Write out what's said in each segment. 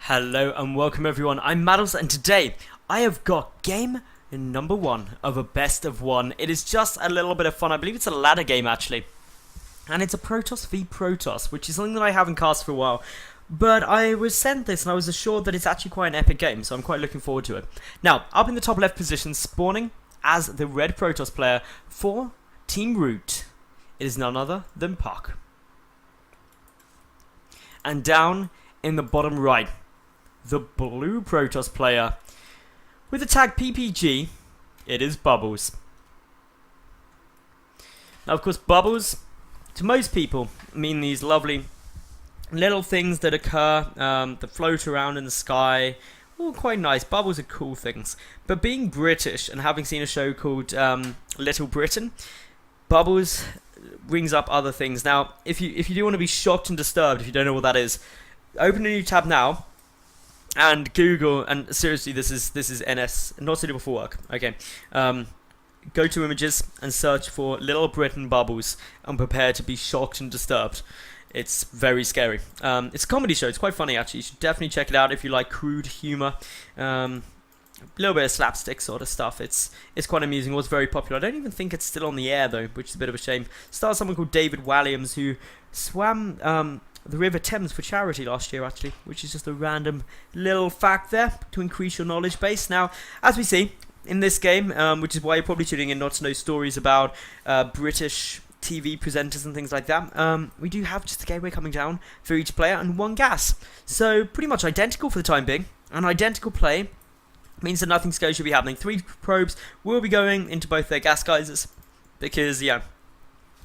Hello and welcome everyone, I'm Madals and today I have got game number 1 of a best of 1. It is just a little bit of fun. I believe it's a ladder game actually. And it's a Protoss v Protoss, which is something that I haven't cast for a while. But I was sent this and I was assured that it's actually quite an epic game, so I'm quite looking forward to it. Now, up in the top left position, spawning as the red Protoss player for Team Root, it is none other than puCK. And down in the bottom right, the blue Protoss player with the tag PPG, it is Bubbles. Now, of course, Bubbles, to most people, mean these lovely little things that occur, that float around in the sky. All quite nice. Bubbles are cool things. But being British and having seen a show called Little Britain, Bubbles brings up other things. Now, if you do want to be shocked and disturbed, if you don't know what that is, open a new tab now and Google, and seriously, this is NS, not suitable for work. Okay, go to images and search for Little Britain Bubbles and prepare to be shocked and disturbed. It's very scary. It's a comedy show. It's quite funny actually. You should definitely check it out if you like crude humor. A little bit of slapstick sort of stuff. It's quite amusing. It was very popular. I don't even think it's still on the air though, which is a bit of a shame. Stars someone called David Walliams who swam the River Thames for charity last year actually, which is just a random little fact there to increase your knowledge base. Now, as we see in this game, which is why you're probably tuning in not to know stories about British TV presenters and things like that, we do have just a gateway coming down for each player and one gas. So pretty much identical for the time being. An identical play means that nothing scary should be happening. 3 probes will be going into both their gas geysers because, yeah,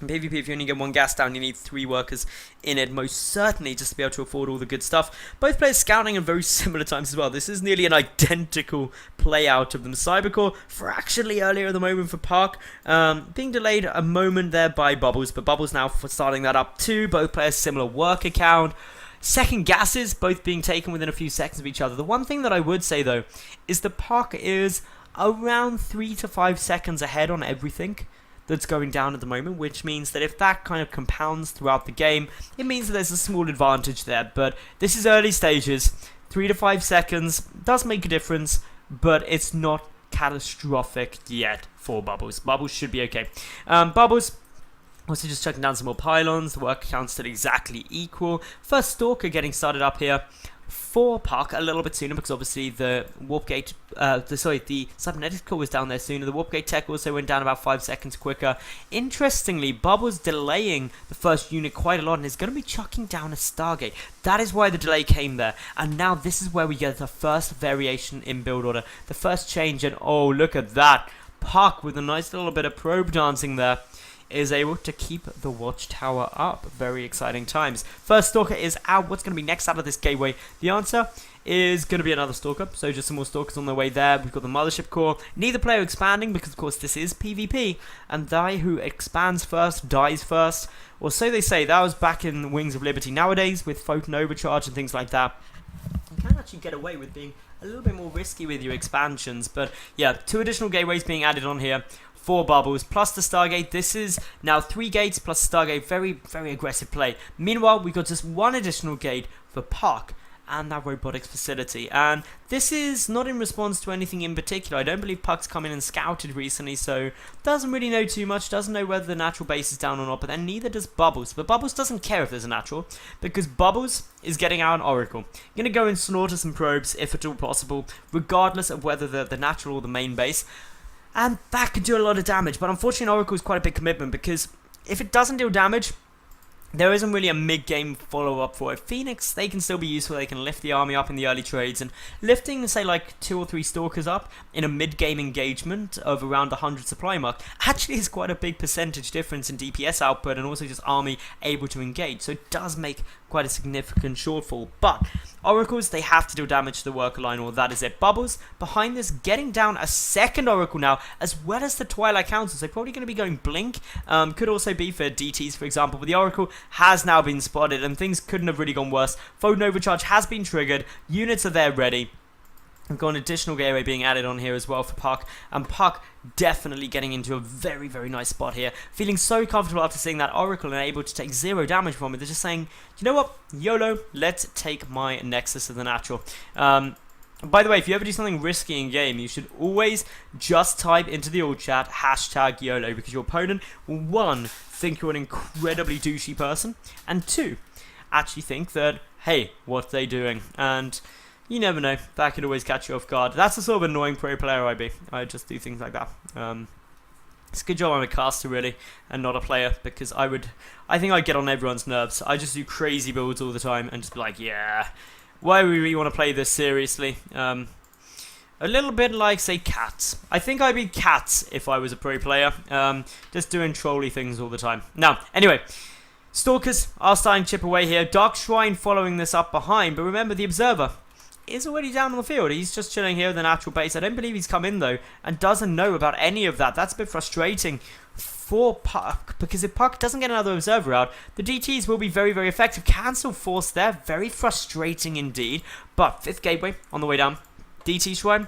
in PvP, if you only get 1 gas down, you need 3 workers in it, most certainly, just to be able to afford all the good stuff. Both players scouting at very similar times as well. This is nearly an identical play out of them. Cybercore fractionally earlier at the moment for puCK, being delayed a moment there by Bubbles, but Bubbles now for starting that up too. Both players similar worker count. Second gases, both being taken within a few seconds of each other. The one thing that I would say though, is the puCK is around 3 to 5 seconds ahead on everything that's going down at the moment, which means that if that kind of compounds throughout the game, it means that there's a small advantage there. But this is early stages. 3 to 5 seconds does make a difference, but it's not catastrophic yet for Bubbles. Bubbles should be okay. Bubbles also just checking down some more pylons. The work count's still exactly equal. First Stalker getting started up here for puCK a little bit sooner because obviously the warp gate, the cybernetic core was down there sooner. The warp gate tech also went down about 5 seconds quicker. Interestingly, Bubbles delaying the first unit quite a lot and is going to be chucking down a Stargate. That is why the delay came there. And now this is where we get the first variation in build order, the first change. And oh, look at that, puCK with a nice little bit of probe dancing there is able to keep the watchtower up. Very exciting times. First Stalker is out. What's going to be next out of this gateway? The answer is going to be another Stalker. So just some more Stalkers on their way there. We've got the Mothership Core. Neither player expanding because, of course, this is PvP. And die who expands first dies first. Or so they say. That was back in Wings of Liberty. Nowadays, with Photon Overcharge and things like that, you can actually get away with being a little bit more risky with your expansions. But yeah, 2 additional gateways being added on here. 4 Bubbles plus the Stargate. This is now 3 gates plus Stargate. Very, very aggressive play. Meanwhile, we've got just 1 additional gate for puCK and that robotics facility. And this is not in response to anything in particular. I don't believe puCK's come in and scouted recently, so doesn't really know too much. Doesn't know whether the natural base is down or not, but then neither does Bubbles. But Bubbles doesn't care if there's a natural, because Bubbles is getting out an Oracle. Going to go and slaughter some probes, if at all possible, regardless of whether the natural or the main base. And that could do a lot of damage, but unfortunately Oracle is quite a big commitment because if it doesn't deal damage, there isn't really a mid-game follow-up for it. Phoenix, they can still be useful. They can lift the army up in the early trades, and lifting, say, like 2 or 3 Stalkers up in a mid-game engagement of around 100 supply mark actually is quite a big percentage difference in DPS output and also just army able to engage. So it does make quite a significant shortfall. But Oracles, they have to deal damage to the worker line, or that is it. Bubbles, behind this, getting down a second Oracle now, as well as the Twilight Councils. They're probably going to be going Blink. Could also be for DTs, for example. But the Oracle has now been spotted, and things couldn't have really gone worse. Photon Overcharge has been triggered. Units are there ready. We've got an additional gateway being added on here as well for puCK, and puCK definitely getting into a very, very nice spot here. Feeling so comfortable after seeing that Oracle and able to take 0 damage from it. They're just saying, you know what, YOLO, let's take my Nexus of the Natural. By the way, if you ever do something risky in game, you should always just type into the alt chat hashtag YOLO, because your opponent will, 1, think you're an incredibly douchey person, and 2, actually think that, hey, what are they doing? And you never know, that could always catch you off guard. That's the sort of annoying pro player I be. I just do things like that. It's a good job I'm a caster, really, and not a player, because I think I'd get on everyone's nerves. I just do crazy builds all the time, and just be like, yeah, why would we really want to play this seriously? A little bit like, say, cats. I think I'd be cats if I was a pro player, just doing trolly things all the time. Now, anyway, Stalkers are starting to chip away here. Dark Shrine following this up behind, but remember, the Observer is already down on the field. He's just chilling here with the natural base. I don't believe he's come in, though, and doesn't know about any of that. That's a bit frustrating for puCK, because if puCK doesn't get another Observer out, the DTs will be very, very effective. Cancel force there. Very frustrating indeed. But 5th gateway on the way down. DT Shrine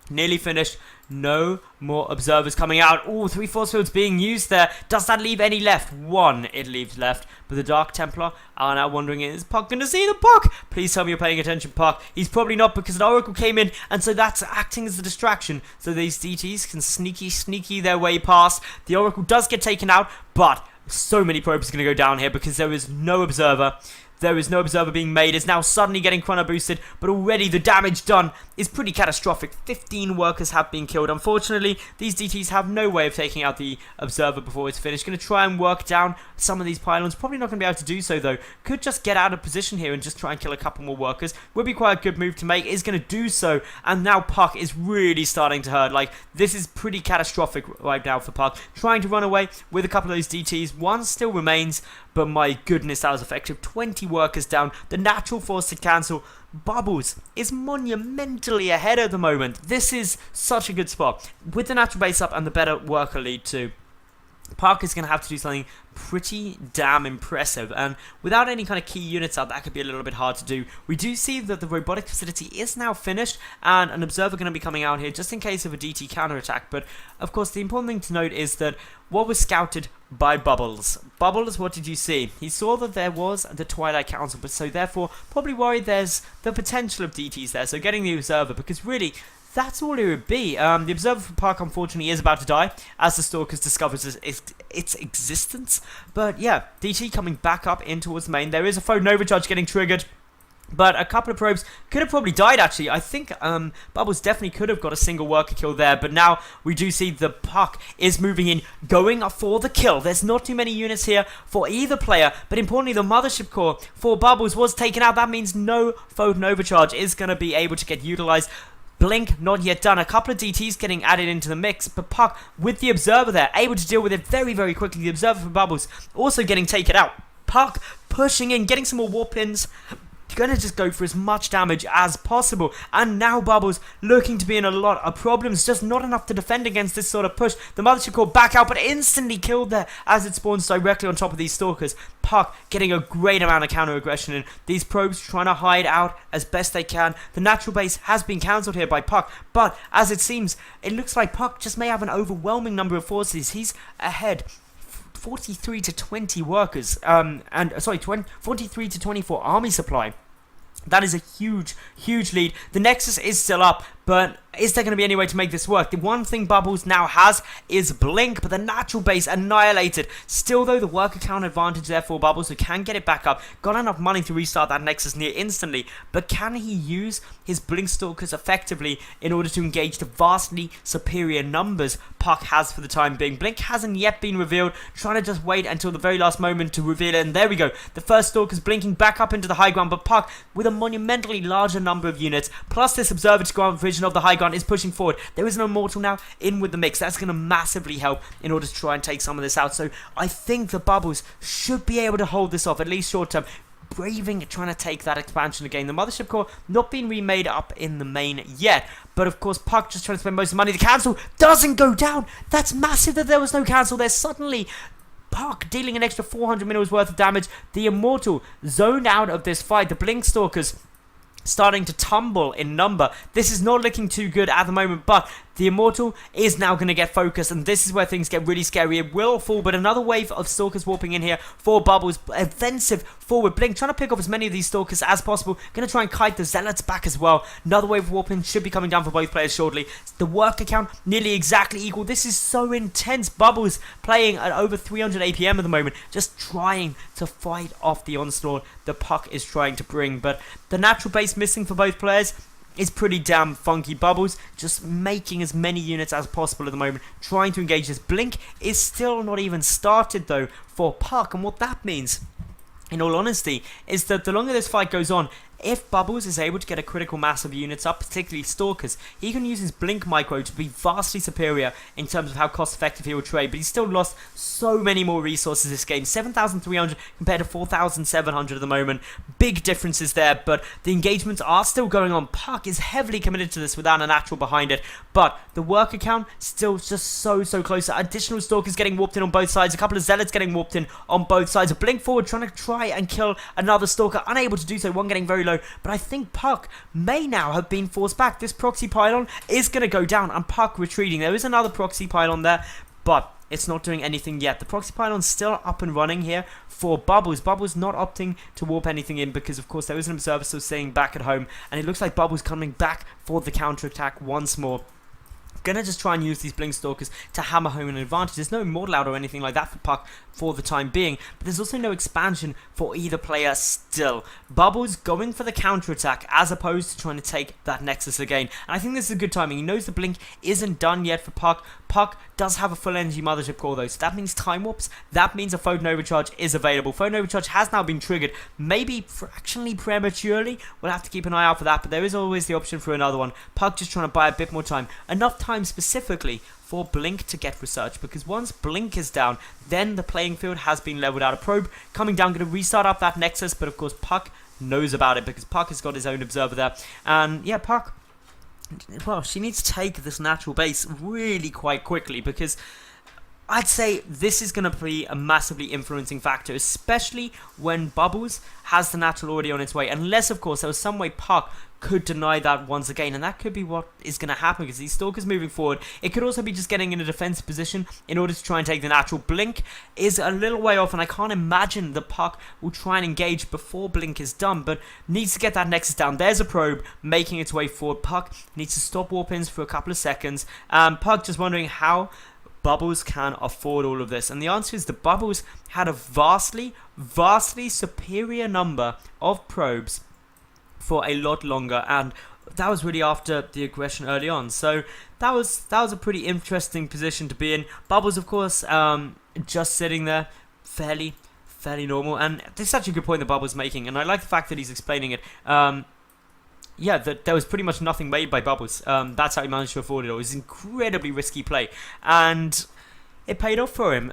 nearly finished. No more Observers coming out. Ooh, 3 force fields being used there. Does that leave any left? 1 it leaves left. But the Dark Templar are now wondering, is puCK going to see the puCK? Please tell me you're paying attention, puCK. He's probably not, because an Oracle came in, and so that's acting as a distraction. So these DTs can sneaky their way past. The Oracle does get taken out, but so many probes are going to go down here because there is no Observer. There is no Observer being made. It's now suddenly getting chrono boosted, but already the damage done is pretty catastrophic. 15 workers have been killed. Unfortunately, these DTs have no way of taking out the Observer before it's finished. Going to try and work down some of these pylons. Probably not going to be able to do so, though. Could just get out of position here and just try and kill a couple more workers. Would be quite a good move to make. Is going to do so, and now puCK is really starting to hurt. Like, this is pretty catastrophic right now for puCK. Trying to run away with a couple of those DTs. One still remains, but my goodness, that was effective. 20 workers down. The natural force to cancel. Bubbles is monumentally ahead at the moment. This is such a good spot. With the natural base up and the better worker lead too, puCK is going to have to do something pretty damn impressive, and without any kind of key units out, that could be a little bit hard to do. We do see that the robotic facility is now finished, and an Observer going to be coming out here just in case of a DT counterattack. But of course, the important thing to note is that what was scouted by Bubbles. Bubbles, what did you see? He saw that there was the Twilight Council, but so therefore probably worried there's the potential of DTs there. So getting the Observer, because really, that's all it would be. The Observer for puCK, unfortunately, is about to die as the Stalkers discovers its existence. But yeah, DT coming back up in towards the main. There is a phone overcharge getting triggered, but a couple of probes could have probably died, actually. I think Bubbles definitely could have got a single worker kill there, but now we do see the puCK is moving in, going for the kill. There's not too many units here for either player, but importantly, the Mothership Core for Bubbles was taken out. That means no Foden overcharge is going to be able to get utilized. Blink, not yet done. A couple of DTs getting added into the mix, but puCK, with the Observer there, able to deal with it very, very quickly. The Observer for Bubbles also getting taken out. puCK pushing in, getting some more warp pins. Gonna just go for as much damage as possible, and now Bubbles looking to be in a lot of problems, just not enough to defend against this sort of push. The Mothership Core back out, but instantly killed there as it spawns directly on top of these Stalkers. puCK getting a great amount of counter aggression in. These probes trying to hide out as best they can. The natural base has been cancelled here by puCK, but as it seems, it looks like puCK just may have an overwhelming number of forces. He's ahead 43 to 20 workers, 43 to 24 army supply. That is a huge, huge lead. The Nexus is still up, but is there going to be any way to make this work? The one thing Bubbles now has is Blink, but the natural base annihilated. Still, though, the worker count advantage there for Bubbles, who can get it back up. Got enough money to restart that Nexus near instantly, but can he use his Blink Stalkers effectively in order to engage the vastly superior numbers puCK has for the time being? Blink hasn't yet been revealed, trying to just wait until the very last moment to reveal it, and there we go. The first Stalkers blinking back up into the high ground, but puCK, with a monumentally larger number of units, plus this Observer to ground vision of the high ground, is pushing forward. There is an Immortal now in with the mix. That's going to massively help in order to try and take some of this out. So I think the Bubbles should be able to hold this off, at least short term. Braving trying to take that expansion again. The Mothership Core not being remade up in the main yet, but of course puCK just trying to spend most of the money. The cancel doesn't go down. That's massive that there was no cancel there. Suddenly puCK dealing an extra 400 mils worth of damage. The Immortal zoned out of this fight. The Blink Stalkers starting to tumble in number. This is not looking too good at the moment, but the Immortal is now going to get focused, and this is where things get really scary. It will fall, but another wave of Stalkers warping in here for Bubbles. Offensive forward Blink, trying to pick off as many of these Stalkers as possible. Going to try and kite the Zealots back as well. Another wave of warping should be coming down for both players shortly. The worker count nearly exactly equal. This is so intense. Bubbles playing at over 300 APM at the moment, just trying to fight off the onslaught the puck is trying to bring, but the natural base missing for both players is pretty damn funky. Bubbles just making as many units as possible at the moment, trying to engage this. Blink is still not even started though for puck, and what that means, in all honesty, is that the longer this fight goes on, if Bubbles is able to get a critical mass of units up, particularly Stalkers, he can use his Blink micro to be vastly superior in terms of how cost effective he will trade, but he's still lost so many more resources this game. 7,300 compared to 4,700 at the moment. Big differences there, but the engagements are still going on. puCK is heavily committed to this without a natural behind it, but the worker count still just so close. Additional Stalkers getting warped in on both sides, a couple of Zealots getting warped in on both sides. A Blink forward trying to and kill another Stalker, unable to do so, one getting very low, but I think puCK may now have been forced back. This proxy pylon is going to go down, and puCK retreating. There is another proxy pylon there, but it's not doing anything yet. The proxy pylon's still up and running here for Bubbles. Bubbles not opting to warp anything in because, of course, there is an observer still staying back at home, and it looks like Bubbles coming back for the counterattack once more. Gonna just try and use these Blink Stalkers to hammer home an advantage. There's no Immortal out or anything like that for puCK for the time being, but there's also no expansion for either player still. Bubbles going for the counterattack as opposed to trying to take that Nexus again, and I think this is a good timing. He knows the Blink isn't done yet for puCK. puCK does have a full energy Mothership core though, so that means Time Warps, that means a Photon Overcharge is available. Photon Overcharge has now been triggered, maybe fractionally prematurely. We'll have to keep an eye out for that, but there is always the option for another one. puCK just trying to buy a bit more time, enough time specifically for Blink to get research, because once Blink is down, then the playing field has been leveled out. A probe coming down, going to restart up that Nexus, but of course puCK knows about it because puCK has got his own observer there, and yeah, puCK, well, she needs to take this natural base really quite quickly, because I'd say this is going to be a massively influencing factor, especially when Bubbles has the natural already on its way, unless of course there was some way puCK could deny that once again, and that could be what is going to happen because these Stalkers moving forward. It could also be just getting in a defensive position in order to try and take the natural. Blink is a little way off, and I can't imagine the puCK will try and engage before Blink is done, but needs to get that Nexus down. There's a probe making its way forward. puCK needs to stop warp-ins for a couple of seconds. puCK just wondering how Bubbles can afford all of this, and the answer is the Bubbles had a vastly superior number of probes for a lot longer, and that was really after the aggression early on, so that was a pretty interesting position to be in. Bubbles, of course, just sitting there, fairly normal, and this is such a good point that Bubbles making, and I like the fact that he's explaining it. Yeah, that there was pretty much nothing made by Bubbles. That's how he managed to afford it all. It was an incredibly risky play, and it paid off for him.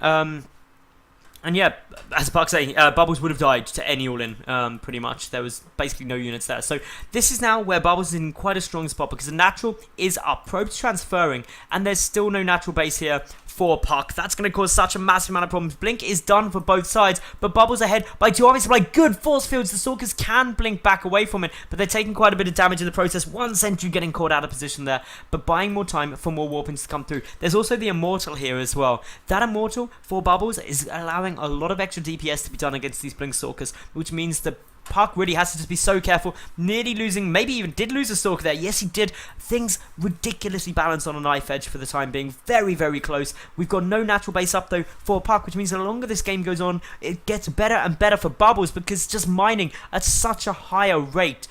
And yeah, as puCK saying, Bubbles would have died to any all-in, pretty much. There was basically no units there. So this is now where Bubbles is in quite a strong spot because the natural is up. Probes transferring, and there's still no natural base here for puCK. That's going to cause such a massive amount of problems. Blink is done for both sides, but Bubbles ahead by 2 army supply. Good force fields. The Stalkers can blink back away from it, but they're taking quite a bit of damage in the process. 1 sentry getting caught out of position there, but buying more time for more warpings to come through. There's also the Immortal here as well. That Immortal for Bubbles is allowing a lot of extra DPS to be done against these Blink Stalkers, which means the puCK really has to just be so careful. Nearly losing, maybe even did lose a Stalker there. Yes, he did. Things ridiculously balanced on a knife edge for the time being. Very close. We've got no natural base up though for puCK, which means the longer this game goes on, it gets better and better for Bubbles because just mining at such a higher rate.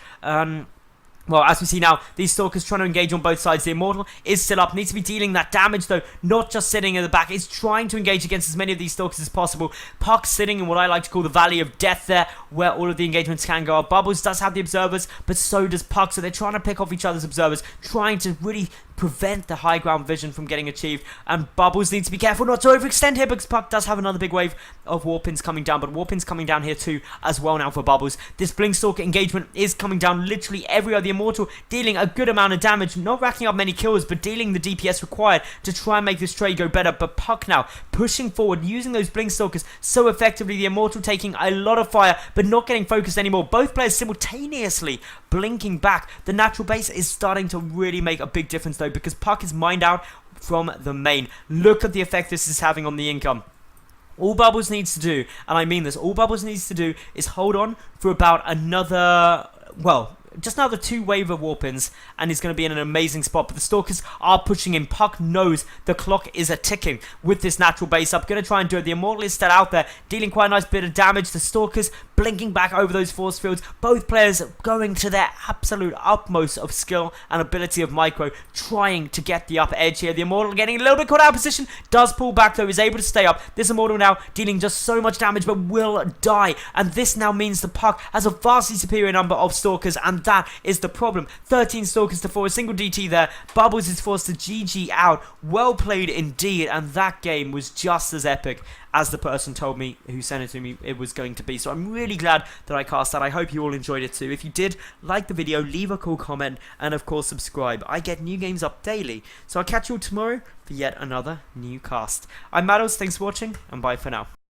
Well, as we see now, these Stalkers trying to engage on both sides. The Immortal is still up. Needs to be dealing that damage, though. Not just sitting in the back. It's trying to engage against as many of these Stalkers as possible. puCK sitting in what I like to call the Valley of Death there, where all of the engagements can go up. Bubbles does have the observers, but so does puCK. So they're trying to pick off each other's observers, trying to really prevent the high ground vision from getting achieved. And Bubbles needs to be careful not to overextend here, because puCK does have another big wave of Warpins coming down, but Warpins coming down here too as well now for Bubbles. This Blinkstalker engagement is coming down literally everywhere. The Immortal dealing a good amount of damage, not racking up many kills, but dealing the DPS required to try and make this trade go better. But puCK now pushing forward, using those Blinkstalkers so effectively. The Immortal taking a lot of fire, but not getting focused anymore. Both players simultaneously blinking back. The natural base is starting to really make a big difference though, because puCK is mined out from the main. Look at the effect this is having on the income. All Bubbles needs to do, and I mean this, all Bubbles needs to do is hold on for about another, well, just another 2 wave of Warpins, and he's going to be in an amazing spot. But the Stalkers are pushing him. puCK knows the clock is a-ticking with this natural base up. Going to try and do it. The Immortal is still out there, dealing quite a nice bit of damage. The Stalkers blinking back over those force fields. Both players going to their absolute utmost of skill and ability of micro, trying to get the upper edge here. The Immortal getting a little bit caught out of position, does pull back though, is able to stay up. This Immortal now dealing just so much damage, but will die. And this now means the puCK has a vastly superior number of Stalkers, and that is the problem. 13 Stalkers to 4, a single DT there. Bubbles is forced to GG out. Well played indeed, and that game was just as epic as the person told me, who sent it to me, it was going to be. So I'm really glad that I cast that. I hope you all enjoyed it too. If you did, like the video, leave a cool comment, and of course subscribe. I get new games up daily. So I'll catch you all tomorrow for yet another new cast. I'm Madals, thanks for watching, and bye for now.